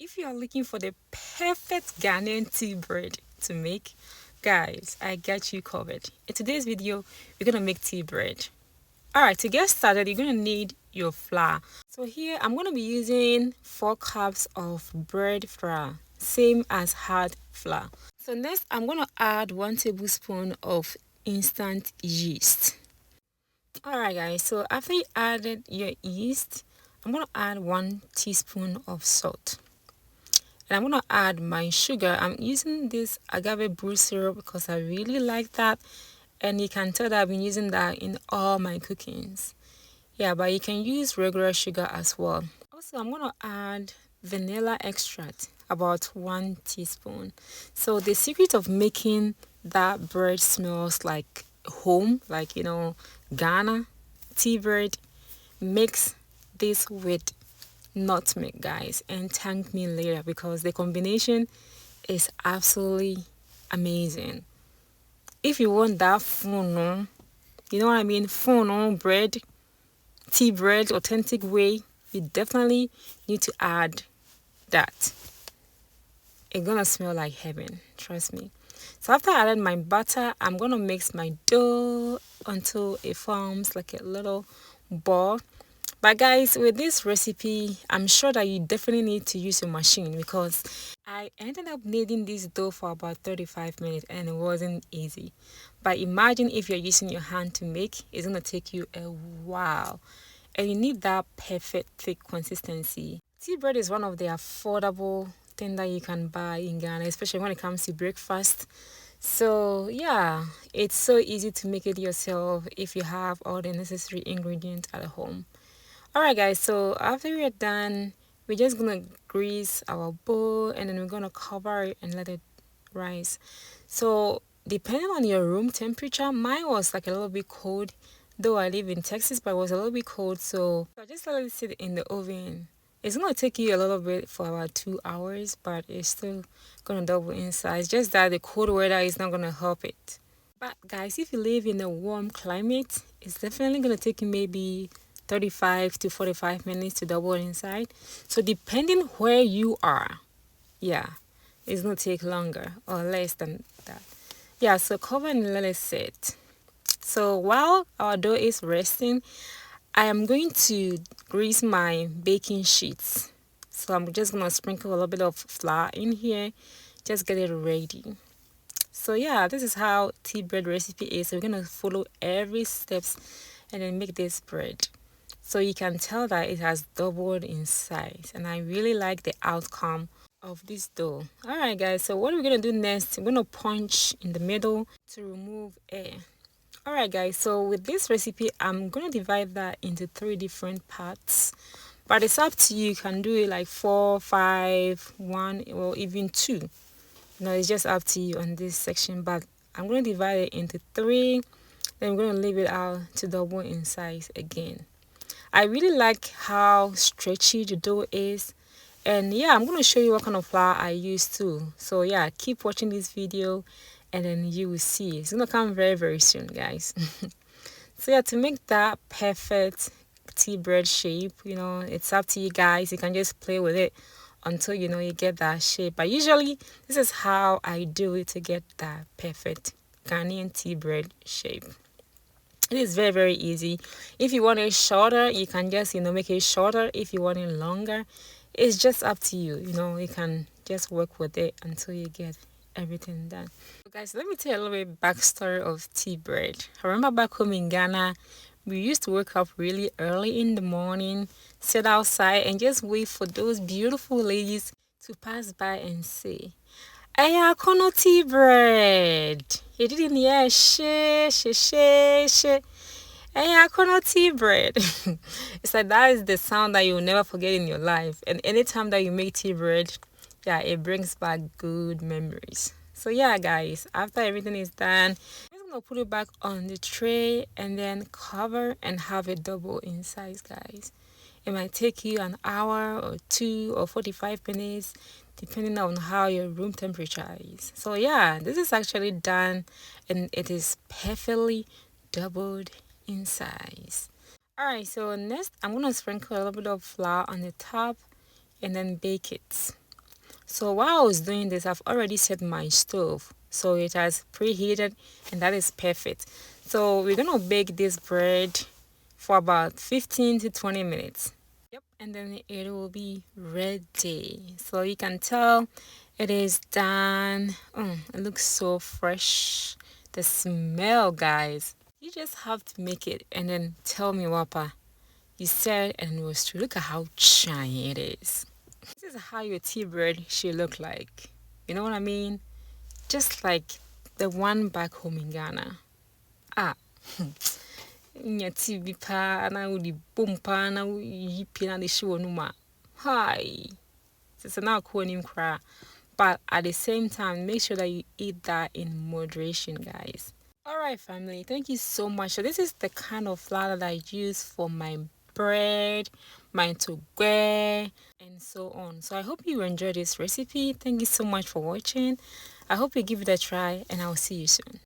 If you are looking for the perfect Ghanaian tea bread to make, guys, I got you covered. In today's video, we're gonna make tea bread. Alright, to get started, you're gonna need your flour. So here, I'm gonna be using 4 cups of bread flour, same as hard flour. So next, I'm gonna add 1 tablespoon of instant yeast. Alright guys, so after you added your yeast, I'm gonna add 1 teaspoon of salt. And I'm gonna add my sugar. I'm using this agave brew syrup because I really like that, and you can tell that I've been using that in all my cookings. Yeah, but you can use regular sugar as well. Also, I'm gonna add vanilla extract, about 1 teaspoon. So the secret of making that bread smells like home, like Ghana tea bread, mix this with nutmeg, guys, and thank me later because the combination is absolutely amazing. If you want that funo, you know what I mean, funo bread, tea bread, authentic way, you definitely need to add that. It's gonna smell like heaven, trust me. So after I added my butter, I'm gonna mix my dough until it forms like a little ball. But guys, with this recipe, I'm sure that you definitely need to use your machine because I ended up kneading this dough for about 35 minutes and it wasn't easy. But imagine if you're using your hand to make, it's going to take you a while. And you need that perfect thick consistency. Tea bread is one of the affordable things that you can buy in Ghana, especially when it comes to breakfast. So yeah, it's so easy to make it yourself if you have all the necessary ingredients at home. Alright guys, so after we're done, we're just gonna grease our bowl and then we're gonna cover it and let it rise. So depending on your room temperature, mine was like a little bit cold, though I live in Texas, but it was a little bit cold, so I just let it sit in the oven. It's gonna take you a little bit for about 2 hours, but it's still gonna double in size. Just that the cold weather is not gonna help it. But guys, if you live in a warm climate, it's definitely gonna take you maybe 35 to 45 minutes to double inside. So depending where you are, yeah, it's gonna take longer or less than that. Yeah, so cover and let it sit. So while our dough is resting, I am going to grease my baking sheets. So I'm just gonna sprinkle a little bit of flour in here, just get it ready. So yeah, this is how tea bread recipe is. So we're gonna follow every steps and then make this bread. So you can tell that it has doubled in size, and I really like the outcome of this dough. Alright guys, so what we're gonna do next, we're gonna punch in the middle to remove air. Alright guys, so with this recipe, I'm gonna divide that into 3 different parts, but it's up to you. You can do it like 4, 5, 1, or even 2. It's just up to you on this section, but I'm gonna divide it into 3, then I'm gonna leave it out to double in size again. I really like how stretchy the dough is, and yeah, I'm going to show you what kind of flour I use too. So yeah, keep watching this video and then you will see. It's going to come very soon, guys. So yeah, to make that perfect tea bread shape, it's up to you guys. You can just play with it until you get that shape. But usually this is how I do it to get that perfect Ghanaian tea bread shape. It is very easy. If you want it shorter, you can just make it shorter. If you want it longer, it's just up to you. You can just work with it until you get everything done. So guys, let me tell you a little bit backstory of tea bread. I remember back home in Ghana, we used to wake up really early in the morning, sit outside and just wait for those beautiful ladies to pass by and say, "Hey, I kono tea bread." You didn't hear she. Hey, I kono tea bread. It's like that is the sound that you'll never forget in your life. And anytime that you make tea bread, yeah, it brings back good memories. So yeah, guys, after everything is done, I'm just gonna put it back on the tray and then cover and have it double in size, guys. It might take you an hour or 2 or 45 minutes depending on how your room temperature is. So yeah, this is actually done and it is perfectly doubled in size. Alright, so next I'm going to sprinkle a little bit of flour on the top and then bake it. So while I was doing this, I've already set my stove, so it has preheated, and that is perfect. So we're gonna bake this bread for about 15 to 20 minutes. Yep, and then it will be ready. So you can tell it is done. It looks so fresh. The smell, guys. You just have to make it and then tell me, Wapa. You said and it was true. Look at how shiny it is. This is how your tea bread should look like. You know what I mean? Just like the one back home in Ghana. Ah, nya tea bi pa na wo di bom pa na wo yi pi na de hye wo no ma. Hi. It's an acronym cry. But at the same time, make sure that you eat that in moderation, guys. Alright, family, thank you so much. So this is the kind of flour that I use for my bread, my togwe, and so on. So I hope you enjoyed this recipe. Thank you so much for watching. I hope you give it a try, and I'll see you soon.